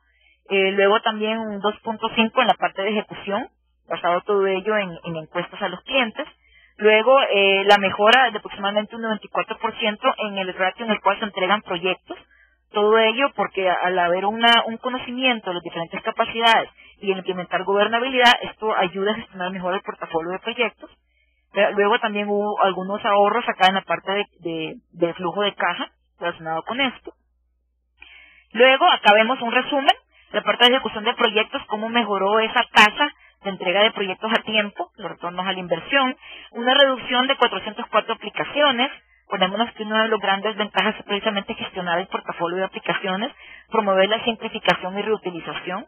Luego también un 2.5 en la parte de ejecución, basado todo ello en encuestas a los clientes. Luego la mejora de aproximadamente un 94% en el ratio en el cual se entregan proyectos. Todo ello porque al haber un conocimiento de las diferentes capacidades y el implementar gobernabilidad, esto ayuda a gestionar mejor el portafolio de proyectos. Luego también hubo algunos ahorros acá en la parte de flujo de caja relacionado con esto. Luego acá vemos un resumen, la parte de ejecución de proyectos, cómo mejoró esa tasa de entrega de proyectos a tiempo, los retornos a la inversión, una reducción de 404 aplicaciones. Ponemos que una de las grandes ventajas es precisamente gestionar el portafolio de aplicaciones, promover la simplificación y reutilización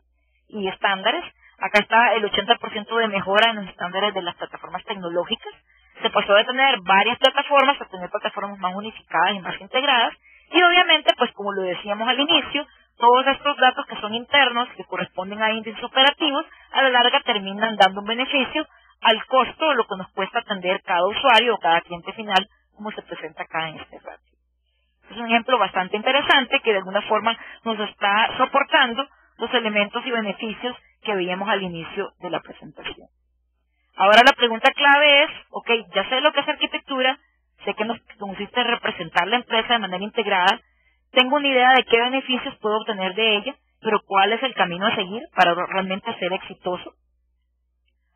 y estándares. Acá está el 80% de mejora en los estándares de las plataformas tecnológicas. Se pasó de tener varias plataformas a tener plataformas más unificadas y más integradas. Y obviamente, pues como lo decíamos al inicio, todos estos datos que son internos, que corresponden a índices operativos, a la larga terminan dando un beneficio al costo de lo que nos cuesta atender cada usuario o cada cliente final, como se presenta acá en este ratio. Es un ejemplo bastante interesante que de alguna forma nos está soportando los elementos y beneficios que veíamos al inicio de la presentación. Ahora la pregunta clave es, ok, ya sé lo que es arquitectura, sé que nos consiste en representar la empresa de manera integrada, tengo una idea de qué beneficios puedo obtener de ella, pero ¿cuál es el camino a seguir para realmente ser exitoso?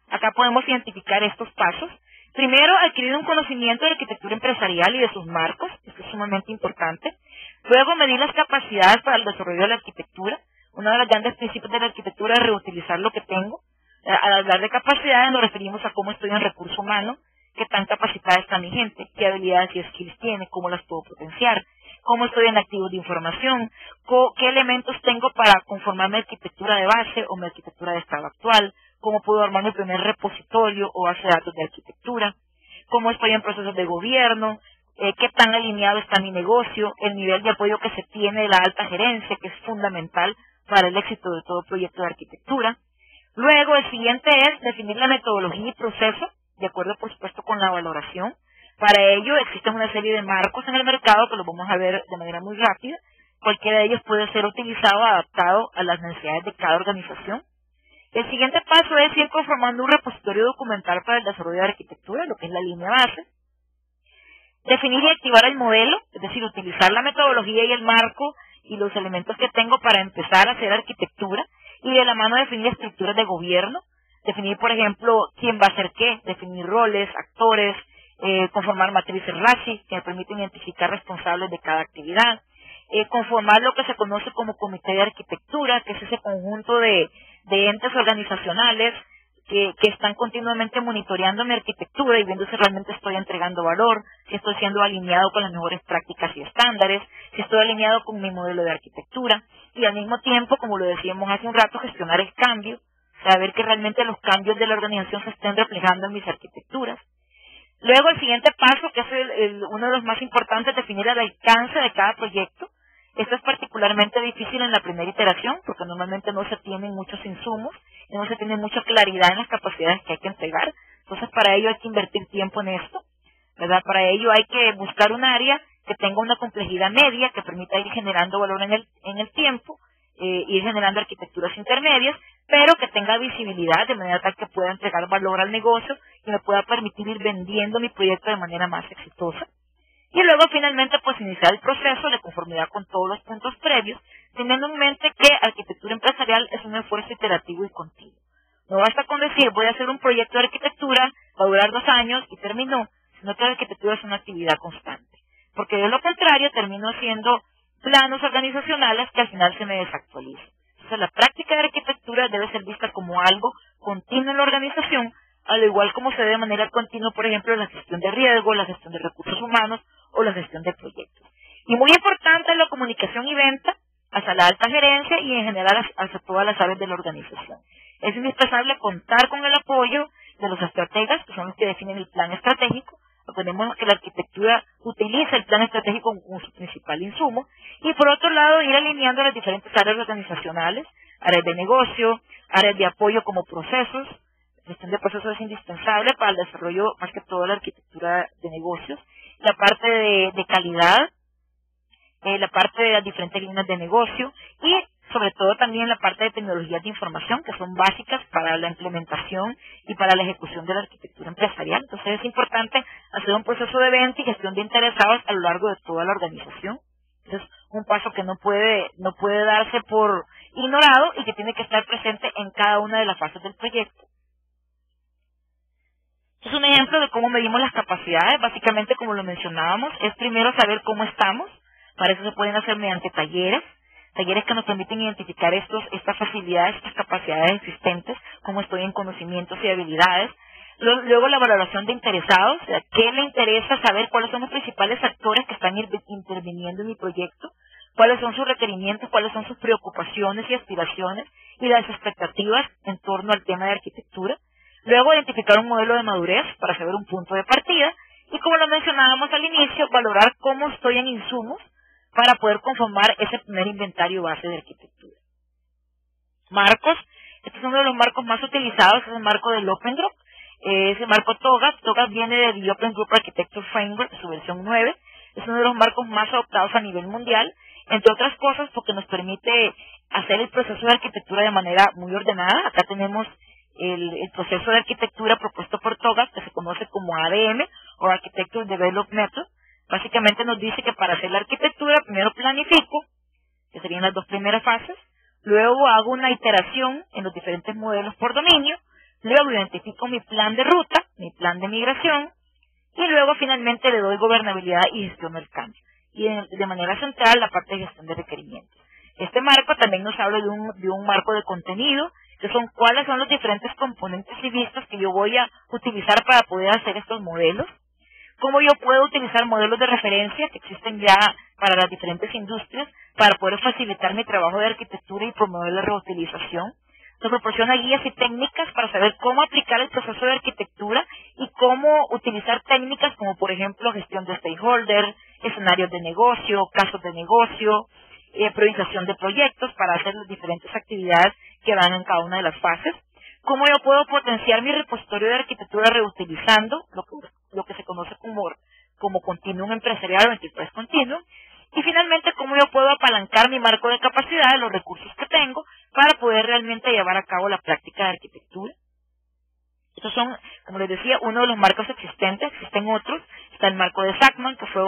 Acá podemos identificar estos pasos. Primero, adquirir un conocimiento de arquitectura empresarial y de sus marcos, esto es sumamente importante. Luego, medir las capacidades para el desarrollo de la arquitectura. Uno de los grandes principios de la arquitectura es reutilizar lo que tengo. Al hablar de capacidades nos referimos a cómo estoy en recurso humano, qué tan capacitada está mi gente, qué habilidades y skills tiene, cómo las puedo potenciar, cómo estoy en activos de información, qué elementos tengo para conformar mi arquitectura de base o mi arquitectura de estado actual, cómo puedo armar mi primer repositorio o base de datos de arquitectura, cómo estoy en procesos de gobierno, qué tan alineado está mi negocio, el nivel de apoyo que se tiene de la alta gerencia, que es fundamental para el éxito de todo proyecto de arquitectura. Luego, el siguiente es definir la metodología y proceso, de acuerdo, por supuesto, con la valoración. Para ello, existen una serie de marcos en el mercado que los vamos a ver de manera muy rápida. Cualquiera de ellos puede ser utilizado o adaptado a las necesidades de cada organización. El siguiente paso es ir conformando un repositorio documental para el desarrollo de arquitectura, lo que es la línea base. Definir y activar el modelo, es decir, utilizar la metodología y el marco y los elementos que tengo para empezar a hacer arquitectura. Y de la mano definir estructuras de gobierno, definir, por ejemplo, quién va a hacer qué, definir roles, actores, conformar matrices RACI, que me permiten identificar responsables de cada actividad, conformar lo que se conoce como comité de arquitectura, que es ese conjunto de entes organizacionales que están continuamente monitoreando mi arquitectura y viendo si realmente estoy entregando valor, si estoy siendo alineado con las mejores prácticas y estándares, si estoy alineado con mi modelo de arquitectura, y al mismo tiempo, como lo decíamos hace un rato, gestionar el cambio, saber que realmente los cambios de la organización se estén reflejando en mis arquitecturas. Luego, el siguiente paso, que es uno de los más importantes, definir el alcance de cada proyecto. Esto es particularmente difícil en la primera iteración, porque normalmente no se tienen muchos insumos y no se tiene mucha claridad en las capacidades que hay que entregar. Entonces, para ello hay que invertir tiempo en esto, ¿verdad? Para ello hay que buscar un área que tenga una complejidad media, que permita ir generando valor en el tiempo, ir generando arquitecturas intermedias, pero que tenga visibilidad de manera tal que pueda entregar valor al negocio y me pueda permitir ir vendiendo mi proyecto de manera más exitosa. Y luego, finalmente, pues iniciar el proceso de conformidad con todos los puntos previos, teniendo en mente que arquitectura empresarial es un esfuerzo iterativo y continuo. No basta con decir, voy a hacer un proyecto de arquitectura, va a durar 2 años y terminó, sino que la arquitectura es una actividad constante. Porque de lo contrario, termino haciendo planos organizacionales que al final se me desactualizan. Entonces, la práctica de arquitectura debe ser vista como algo continuo en la organización, al igual como se ve de manera continua, por ejemplo, la gestión de riesgo, la gestión de recursos humanos o la gestión de proyectos. Y muy importante la comunicación y venta hacia la alta gerencia y en general hacia todas las áreas de la organización. Es indispensable contar con el apoyo de los estrategas, que son los que definen el plan estratégico. Tenemos que la arquitectura utiliza el plan estratégico como su principal insumo. Y por otro lado, ir alineando las diferentes áreas organizacionales, áreas de negocio, áreas de apoyo como procesos. La gestión de procesos es indispensable para el desarrollo, más que todo, de la arquitectura de negocios. La parte de calidad, la parte de las diferentes líneas de negocio y sobre todo también la parte de tecnologías de información que son básicas para la implementación y para la ejecución de la arquitectura empresarial. Entonces es importante hacer un proceso de venta y gestión de interesados a lo largo de toda la organización. Entonces un paso que no puede darse por ignorado y que tiene que estar presente en cada una de las fases del proyecto. Es un ejemplo de cómo medimos las capacidades. Básicamente, como lo mencionábamos, es primero saber cómo estamos. Para eso se pueden hacer mediante talleres que nos permiten identificar estas facilidades, estas capacidades existentes, cómo estoy en conocimientos y habilidades. Luego la valoración de interesados, o sea, qué le interesa saber cuáles son los principales actores que están interviniendo en mi proyecto, cuáles son sus requerimientos, cuáles son sus preocupaciones y aspiraciones y las expectativas en torno al tema de arquitectura. Luego identificar un modelo de madurez para saber un punto de partida y, como lo mencionábamos al inicio, valorar cómo estoy en insumos para poder conformar ese primer inventario base de arquitectura. Marcos, este es uno de los marcos más utilizados, es el marco del Open Drop. es el marco TOGAF. TOGAF viene de The Open Group Architecture Framework, su versión 9. Es uno de los marcos más adoptados a nivel mundial, entre otras cosas porque nos permite hacer el proceso de arquitectura de manera muy ordenada. Acá tenemos el proceso de arquitectura propuesto por TOGAF, que se conoce como ADM, o Architecture Development Method. Básicamente nos dice que para hacer la arquitectura, primero planifico, que serían las dos primeras fases, luego hago una iteración en los diferentes modelos por dominio, luego identifico mi plan de ruta, mi plan de migración, y luego finalmente le doy gobernabilidad y gestiono el cambio. Y de manera central la parte de gestión de requerimientos. Este marco también nos habla de un marco de contenido, que son cuáles son los diferentes componentes y vistas que yo voy a utilizar para poder hacer estos modelos, cómo yo puedo utilizar modelos de referencia que existen ya para las diferentes industrias para poder facilitar mi trabajo de arquitectura y promover la reutilización. Nos proporciona guías y técnicas para saber cómo aplicar el proceso de arquitectura y cómo utilizar técnicas como, por ejemplo, gestión de stakeholders, escenarios de negocio, casos de negocio, priorización de proyectos para hacer las diferentes actividades que van en cada una de las fases. Cómo yo puedo potenciar mi repositorio de arquitectura reutilizando lo que se conoce como continuum empresarial o enterprise continuum. Y finalmente, cómo yo puedo apalancar mi marco de capacidad de los recursos que tengo para poder realmente llevar a cabo la práctica de arquitectura. Estos son, como les decía, uno de los marcos existentes. Existen otros. Está el marco de Sackman, que fue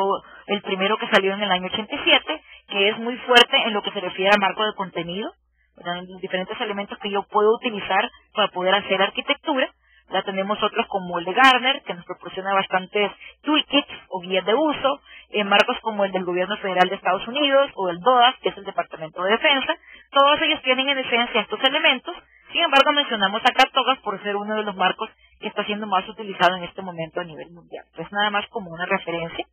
el primero que salió en el año 87, que es muy fuerte en lo que se refiere al marco de contenido, los diferentes elementos que yo puedo utilizar para poder hacer arquitectura. Ya tenemos otros como el de Gartner, que nos proporciona bastantes toolkits o guías de uso, marcos como el del Gobierno Federal de Estados Unidos o el DODA, que es el Departamento de Defensa. Todos ellos tienen en esencia estos elementos. Sin embargo, mencionamos acá TOGAF por ser uno de los marcos que está siendo más utilizado en este momento a nivel mundial. Es nada más como una referencia.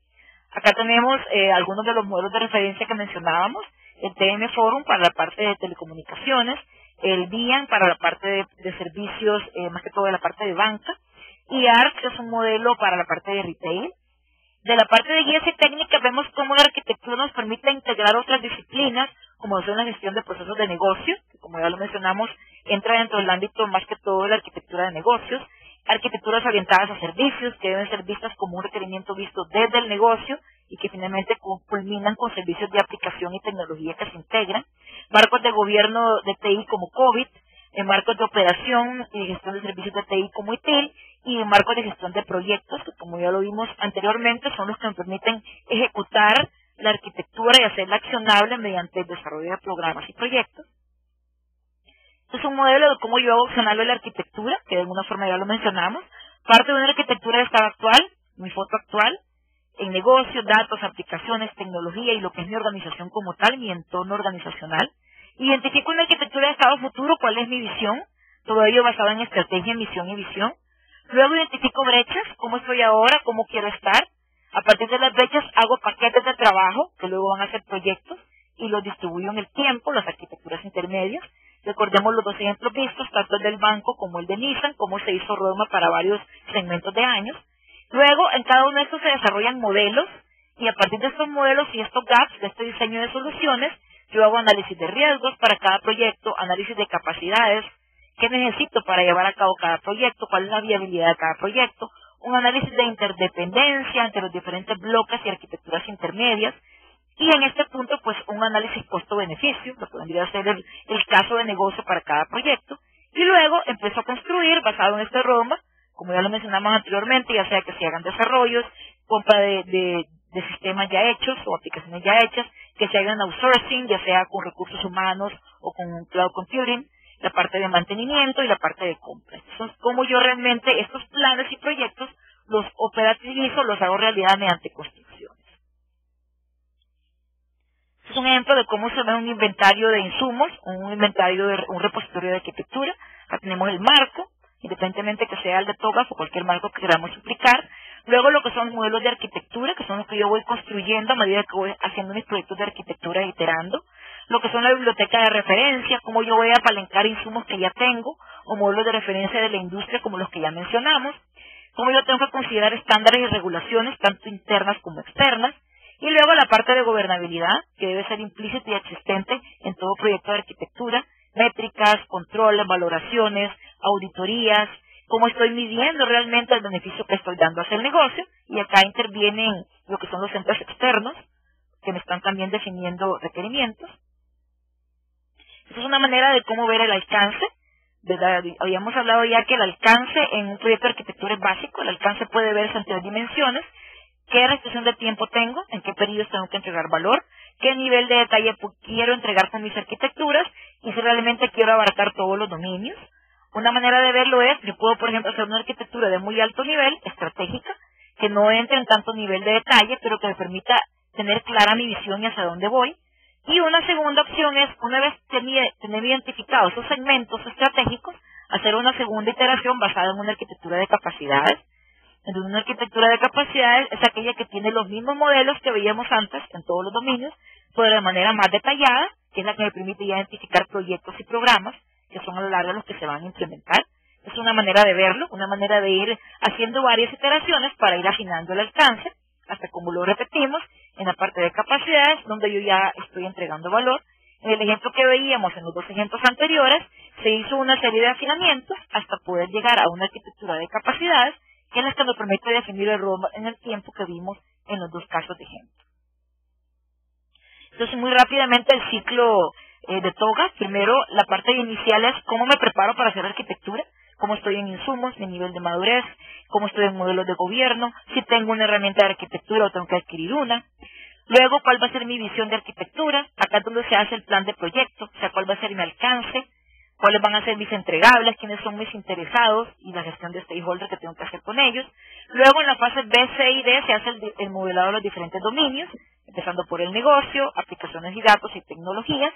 Acá tenemos algunos de los modelos de referencia que mencionábamos: el TM Forum para la parte de telecomunicaciones, el DIAN para la parte de servicios, más que todo de la parte de banca, y ARC, que es un modelo para la parte de retail. De la parte de guías y técnicas vemos cómo la arquitectura nos permite integrar otras disciplinas, como son la gestión de procesos de negocio, que como ya lo mencionamos, entra dentro del ámbito más que todo de la arquitectura de negocios, arquitecturas orientadas a servicios, que deben ser vistas como un requerimiento visto desde el negocio y que finalmente culminan con servicios de aplicación y tecnología que se integran, marcos de gobierno de TI como COVID, marcos de operación y gestión de servicios de TI como ITIL, y marcos de gestión de proyectos, que como ya lo vimos anteriormente, son los que nos permiten ejecutar la arquitectura y hacerla accionable mediante el desarrollo de programas y proyectos. Este es un modelo de cómo yo hago accionable la arquitectura, que de alguna forma ya lo mencionamos. Parte de una arquitectura de estado actual, mi foto actual, en negocios, datos, aplicaciones, tecnología y lo que es mi organización como tal, mi entorno organizacional. Identifico una arquitectura de estado futuro, cuál es mi visión, todo ello basado en estrategia, misión y visión. Luego identifico brechas, cómo estoy ahora, cómo quiero estar. A partir de las brechas hago paquetes de trabajo, que luego van a ser proyectos, y los distribuyo en el tiempo, las arquitecturas intermedias. Recordemos los dos ejemplos vistos, tanto el del banco como el de Nissan, cómo se hizo roadmap para varios segmentos de años. Luego, en cada uno de estos se desarrollan modelos, y a partir de estos modelos y estos gaps, de este diseño de soluciones, yo hago análisis de riesgos para cada proyecto, análisis de capacidades, qué necesito para llevar a cabo cada proyecto, cuál es la viabilidad de cada proyecto, un análisis de interdependencia entre los diferentes bloques y arquitecturas intermedias, y en este punto, pues, un análisis costo-beneficio, lo que vendría a ser el caso de negocio para cada proyecto, y luego empiezo a construir, basado en este roadmap, como ya lo mencionamos anteriormente, ya sea que se hagan desarrollos, compra de sistemas ya hechos o aplicaciones ya hechas, que se hagan outsourcing, ya sea con recursos humanos o con cloud computing, la parte de mantenimiento y la parte de compra. Entonces, como yo realmente estos planes y proyectos los operativizo, los hago realidad mediante construcciones. Este es un ejemplo de cómo se ve un inventario de insumos, un repositorio de arquitectura. Acá tenemos el marco, independientemente que sea el de TOGAF o cualquier marco que queramos aplicar. Luego lo que son modelos de arquitectura, que son los que yo voy construyendo a medida que voy haciendo mis proyectos de arquitectura e iterando. Lo que son la biblioteca de referencia, cómo yo voy a apalancar insumos que ya tengo, o modelos de referencia de la industria como los que ya mencionamos. Cómo yo tengo que considerar estándares y regulaciones, tanto internas como externas. Y luego la parte de gobernabilidad, que debe ser implícita y existente en todo proyecto de arquitectura. Métricas, controles, valoraciones, auditorías, cómo estoy midiendo realmente el beneficio que estoy dando hacia el negocio, y acá intervienen lo que son los entes externos, que me están también definiendo requerimientos. Esa es una manera de cómo ver el alcance, ¿verdad? Habíamos hablado ya que el alcance en un proyecto de arquitectura es básico. El alcance puede verse en 3 dimensiones: qué restricción de tiempo tengo, en qué periodos tengo que entregar valor, qué nivel de detalle quiero entregar con mis arquitecturas, y si realmente quiero abarcar todos los dominios. Una manera de verlo es, yo puedo, por ejemplo, hacer una arquitectura de muy alto nivel, estratégica, que no entre en tanto nivel de detalle, pero que me permita tener clara mi visión y hacia dónde voy. Y una segunda opción es, una vez tener identificados esos segmentos estratégicos, hacer una segunda iteración basada en una arquitectura de capacidades. Entonces, una arquitectura de capacidades es aquella que tiene los mismos modelos que veíamos antes en todos los dominios, pero de manera más detallada, que es la que me permite identificar proyectos y programas, que son a lo largo los que se van a implementar. Es una manera de verlo, una manera de ir haciendo varias iteraciones para ir afinando el alcance, hasta como lo repetimos, en la parte de capacidades, donde yo ya estoy entregando valor. En el ejemplo que veíamos en los 2 ejemplos anteriores, se hizo una serie de afinamientos hasta poder llegar a una arquitectura de capacidades, que es la que nos permite definir el roadmap en el tiempo que vimos en los 2 casos de ejemplo. Entonces, muy rápidamente el ciclo de TOGA. Primero, la parte inicial es cómo me preparo para hacer arquitectura, cómo estoy en insumos, mi nivel de madurez, cómo estoy en modelos de gobierno, si tengo una herramienta de arquitectura o tengo que adquirir una. Luego, cuál va a ser mi visión de arquitectura, acá es donde se hace el plan de proyecto, o sea, cuál va a ser mi alcance, cuáles van a ser mis entregables, quiénes son mis interesados y la gestión de stakeholders que tengo que hacer con ellos. Luego, en la fase B, C y D se hace el modelado de los diferentes dominios, empezando por el negocio, aplicaciones y datos y tecnologías.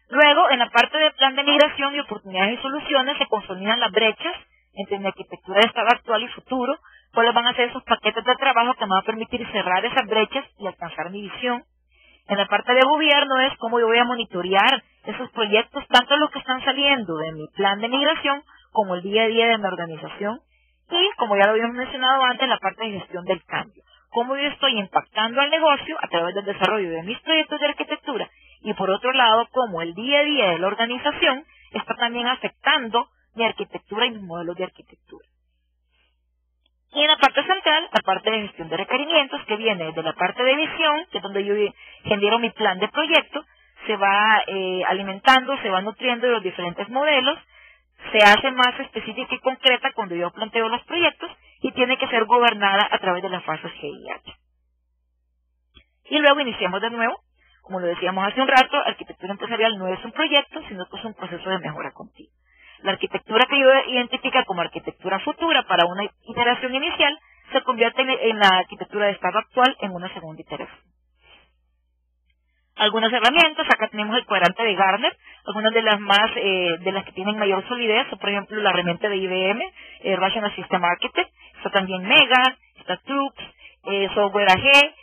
Luego, en la parte de plan de migración y oportunidades y soluciones, se consolidan las brechas entre mi arquitectura de estado actual y futuro, cuáles van a ser esos paquetes de trabajo que me van a permitir cerrar esas brechas y alcanzar mi visión. En la parte de gobierno es cómo yo voy a monitorear esos proyectos, tanto los que están saliendo de mi plan de migración como el día a día de mi organización. Y, como ya lo habíamos mencionado antes, la parte de gestión del cambio. Cómo yo estoy impactando al negocio a través del desarrollo de mis proyectos de arquitectura. Y por otro lado, cómo el día a día de la organización está también afectando mi arquitectura y mis modelos de arquitectura. Y en la parte central, la parte de gestión de requerimientos, que viene de la parte de visión, que es donde yo genero mi plan de proyecto, se va alimentando, se va nutriendo de los diferentes modelos, se hace más específica y concreta cuando yo planteo los proyectos y tiene que ser gobernada a través de las fases G y H. Y luego iniciamos de nuevo. Como lo decíamos hace un rato, arquitectura empresarial no es un proyecto, sino que es un proceso de mejora continua. La arquitectura que yo identifico como arquitectura futura para una iteración inicial se convierte en la arquitectura de estado actual en una segunda iteración. Algunas herramientas, acá tenemos el cuadrante de Gartner, algunas de las más, de las que tienen mayor solidez, por ejemplo la herramienta de IBM, Rational System Architect, está también Mega, está Trux, Software AG,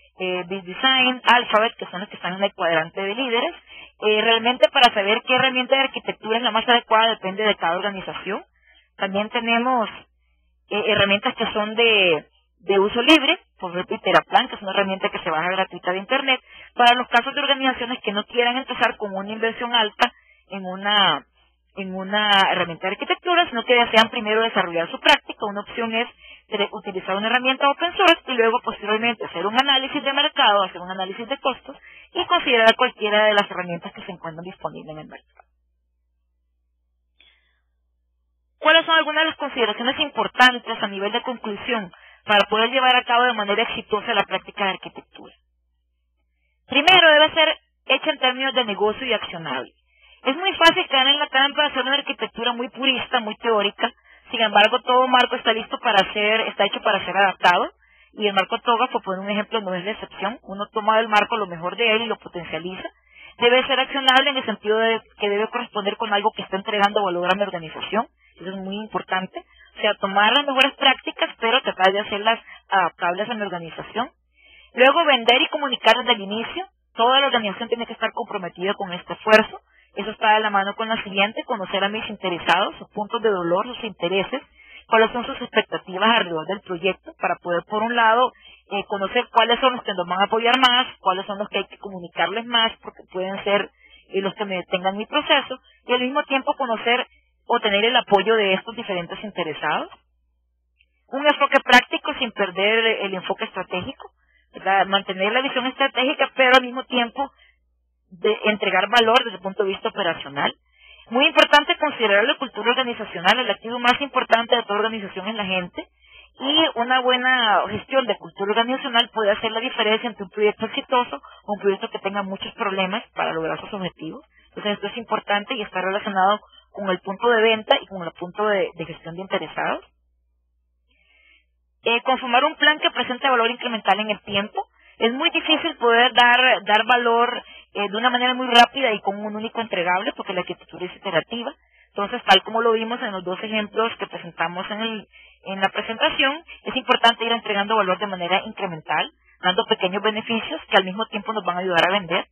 Big Design, Alphabet, que son los que están en el cuadrante de líderes. Realmente para saber qué herramienta de arquitectura es la más adecuada depende de cada organización. También tenemos herramientas que son de uso libre, por ejemplo Teraplan, que es una herramienta que se baja gratuita de internet, para los casos de organizaciones que no quieran empezar con una inversión alta en una herramienta de arquitectura, sino que desean primero desarrollar su práctica. Una opción es utilizar una herramienta open source y luego posteriormente hacer un análisis de mercado, hacer un análisis de costos y considerar cualquiera de las herramientas que se encuentran disponibles en el mercado. ¿Cuáles son algunas de las consideraciones importantes a nivel de conclusión para poder llevar a cabo de manera exitosa la práctica de arquitectura? Primero, debe ser hecha en términos de negocio y accionable. Es muy fácil caer en la trampa de hacer una arquitectura muy purista, muy teórica. Sin embargo, todo marco está hecho para ser adaptado, y el marco TOGA, por poner un ejemplo, no es la excepción. Uno toma del marco lo mejor de él y lo potencializa. Debe ser accionable en el sentido de que debe corresponder con algo que está entregando valor a mi organización. Eso es muy importante. O sea, tomar las mejores prácticas, pero tratar de hacerlas adaptables a mi organización. Luego, vender y comunicar desde el inicio. Toda la organización tiene que estar comprometida con este esfuerzo. Eso está de la mano con la siguiente: conocer a mis interesados, sus puntos de dolor, sus intereses, cuáles son sus expectativas alrededor del proyecto, para poder, por un lado, conocer cuáles son los que nos van a apoyar más, cuáles son los que hay que comunicarles más, porque pueden ser los que me detengan mi proceso, y al mismo tiempo conocer o tener el apoyo de estos diferentes interesados. Un enfoque práctico sin perder el enfoque estratégico, ¿verdad? Mantener la visión estratégica, pero al mismo tiempo de entregar valor desde el punto de vista operacional. Muy importante considerar la cultura organizacional. El activo más importante de toda organización es la gente, y una buena gestión de cultura organizacional puede hacer la diferencia entre un proyecto exitoso o un proyecto que tenga muchos problemas para lograr sus objetivos. Entonces esto es importante y está relacionado con el punto de venta y con el punto de gestión de interesados. Conformar un plan que presente valor incremental en el tiempo. Es muy difícil poder dar valor de una manera muy rápida y con un único entregable, porque la arquitectura es iterativa. Entonces, tal como lo vimos en los dos ejemplos que presentamos en la presentación, es importante ir entregando valor de manera incremental, dando pequeños beneficios que al mismo tiempo nos van a ayudar a vender.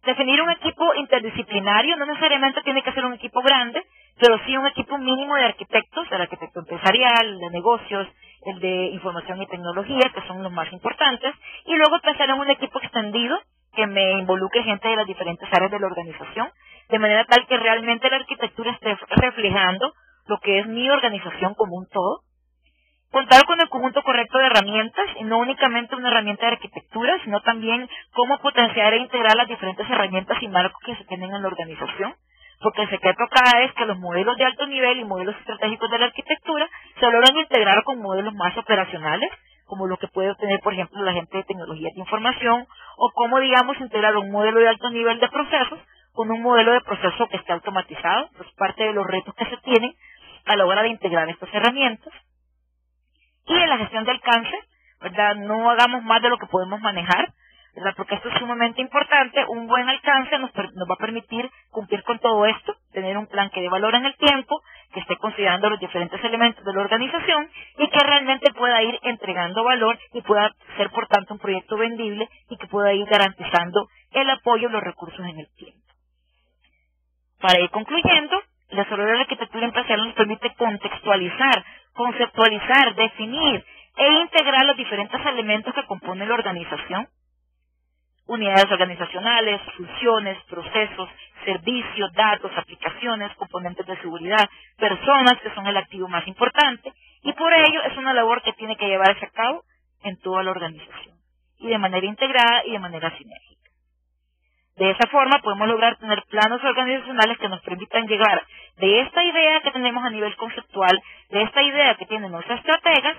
Definir un equipo interdisciplinario. No necesariamente tiene que ser un equipo grande, pero sí un equipo mínimo de arquitectos, el arquitecto empresarial, el de negocios, el de información y tecnología, que son los más importantes, y luego pensar en un equipo extendido que me involucre gente de las diferentes áreas de la organización, de manera tal que realmente la arquitectura esté reflejando lo que es mi organización como un todo. Contar con el conjunto correcto de herramientas, y no únicamente una herramienta de arquitectura, sino también cómo potenciar e integrar las diferentes herramientas y marcos que se tienen en la organización. Porque el secreto acá es que los modelos de alto nivel y modelos estratégicos de la arquitectura se logran integrar con modelos más operacionales, como lo que puede obtener, por ejemplo, la gente de tecnologías de información, o cómo, digamos, integrar un modelo de alto nivel de procesos con un modelo de proceso que esté automatizado. Es parte de los retos que se tienen a la hora de integrar estas herramientas. Y en la gestión de alcance, ¿verdad? No hagamos más de lo que podemos manejar, ¿verdad? Porque esto es sumamente importante. Un buen alcance nos va a permitir cumplir con todo esto, tener un plan que dé valor en el tiempo, que esté considerando los diferentes elementos de la organización y que realmente pueda ir entregando valor y pueda ser, por tanto, un proyecto vendible y que pueda ir garantizando el apoyo y los recursos en el tiempo. Para ir concluyendo, el desarrollo de la arquitectura empresarial nos permite contextualizar, conceptualizar, definir e integrar los diferentes elementos que componen la organización. Unidades organizacionales, funciones, procesos, servicios, datos, aplicaciones, componentes de seguridad, personas, que son el activo más importante, y por ello es una labor que tiene que llevarse a cabo en toda la organización, y de manera integrada y de manera sinérgica. De esa forma podemos lograr tener planos organizacionales que nos permitan llegar de esta idea que tenemos a nivel conceptual, de esta idea que tienen nuestras estrategas,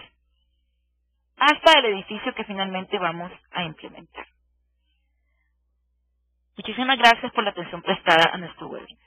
hasta el edificio que finalmente vamos a implementar. Muchísimas gracias por la atención prestada a nuestro webinar.